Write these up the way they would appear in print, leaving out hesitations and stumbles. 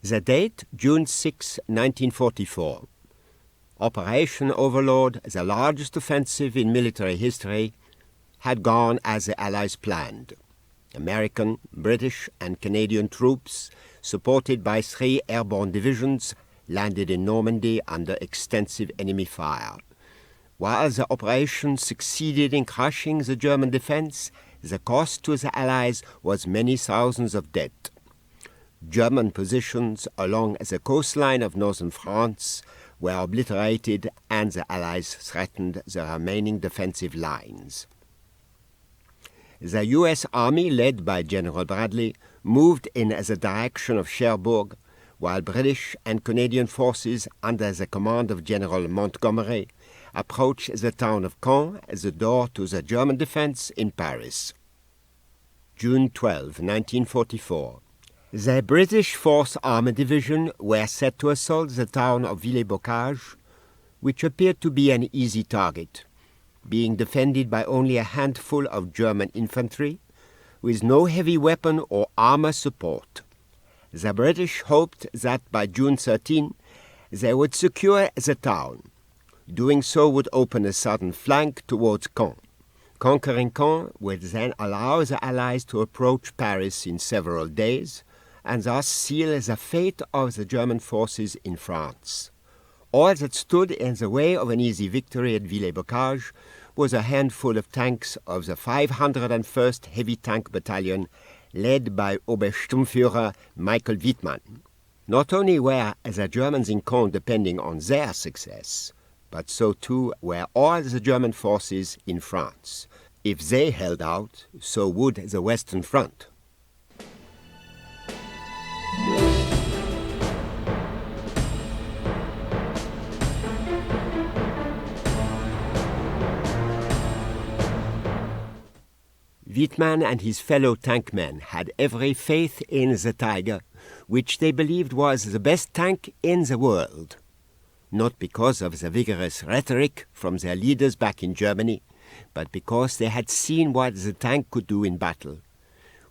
The date, June 6, 1944. Operation Overlord, the largest offensive in military history, had gone as the Allies planned. American, British, and Canadian troops, supported by 3 airborne divisions, landed in Normandy under extensive enemy fire. While the operation succeeded in crushing the German defense, the cost to the Allies was many thousands of dead. German positions along the coastline of northern France were obliterated, and the Allies threatened the remaining defensive lines. The U.S. Army, led by General Bradley, moved in the direction of Cherbourg, while British and Canadian forces under the command of General Montgomery approached the town of Caen as the door to the German defense in Paris. June 12, 1944. The British 4th Armored Division were set to assault the town of Villers-Bocage, which appeared to be an easy target, being defended by only a handful of German infantry, with no heavy weapon or armor support. The British hoped that by June 13 they would secure the town. Doing so would open a sudden flank towards Caen. Conquering Caen would then allow the Allies to approach Paris in several days, and thus seal the fate of the German forces in France. All that stood in the way of an easy victory at Villers-Bocage was a handful of tanks of the 501st Heavy Tank Battalion, led by Obersturmführer Michael Wittmann. Not only were the Germans in Caen depending on their success, but so too were all the German forces in France. If they held out, so would the Western Front. Wittmann and his fellow tankmen had every faith in the Tigre, which they believed was the best tank in the world. Not because of the vigorous rhetoric from their leaders back in Germany, but because they had seen what the tank could do in battle.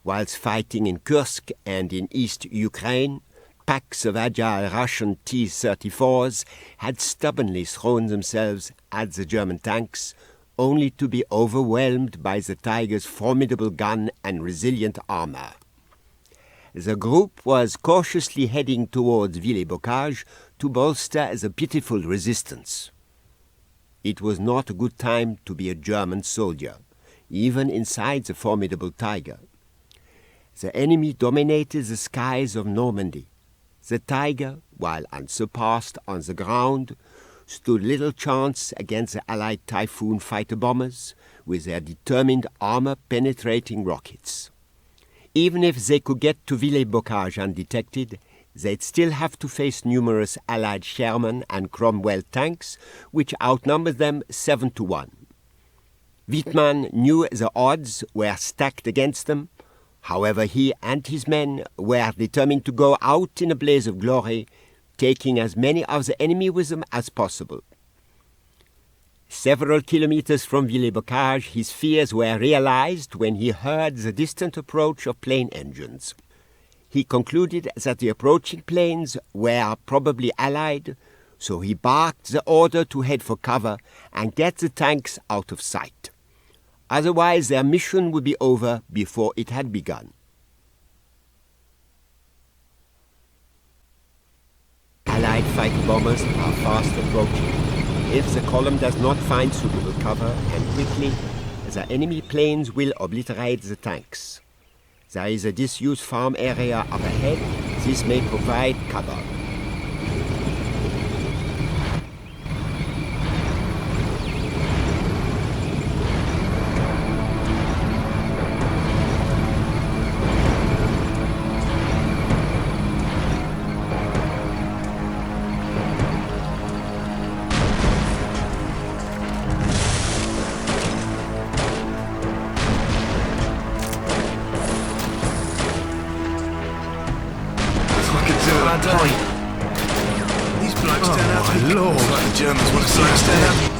Whilst fighting in Kursk and in East Ukraine, packs of agile Russian T-34s had stubbornly thrown themselves at the German tanks, only to be overwhelmed by the Tigre's formidable gun and resilient armor. The group was cautiously heading towards Villers-Bocage to bolster the pitiful resistance. It was not a good time to be a German soldier, even inside the formidable Tigre. The enemy dominated the skies of Normandy. The Tigre, while unsurpassed on the ground, stood little chance against the Allied Typhoon fighter bombers with their determined armor-penetrating rockets. Even if they could get to Villers-Bocage undetected, they'd still have to face numerous Allied Sherman and Cromwell tanks, which outnumbered them 7-1. Wittmann knew the odds were stacked against them. However, he and his men were determined to go out in a blaze of glory, taking as many of the enemy with them as possible. Several kilometers from Villers-Bocage, his fears were realized when he heard the distant approach of plane engines. He concluded that the approaching planes were probably Allied, so he barked the order to head for cover and get the tanks out of sight. Otherwise, their mission would be over before it had begun. Allied fighter bombers are fast approaching. If the column does not find suitable cover, and quickly, the enemy planes will obliterate the tanks. There is a disused farm area up ahead. This may provide cover. These blokes turn out to be Lord. It's like the Germans want to see us stand up.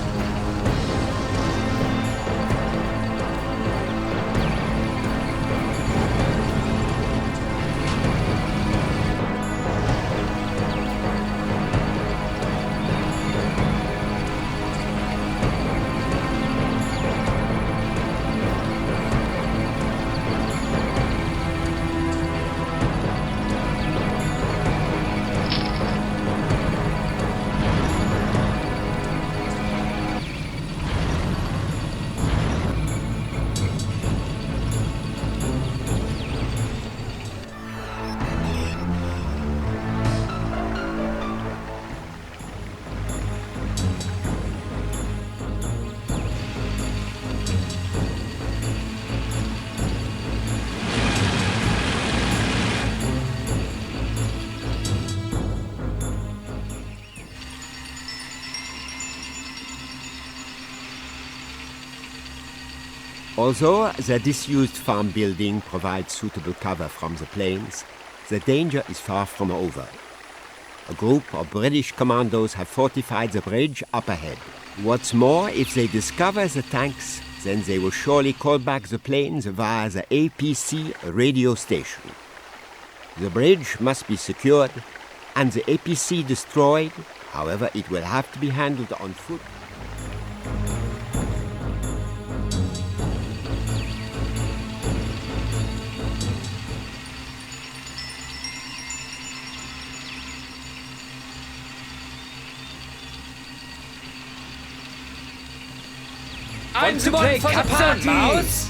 Although the disused farm building provides suitable cover from the plains, the danger is far from over. A group of British commandos have fortified the bridge up ahead. What's more, if they discover the tanks, then they will surely call back the planes via the APC radio station. The bridge must be secured and the APC destroyed. However, it will have to be handled on foot. Wollen Sie play Katze und Maus?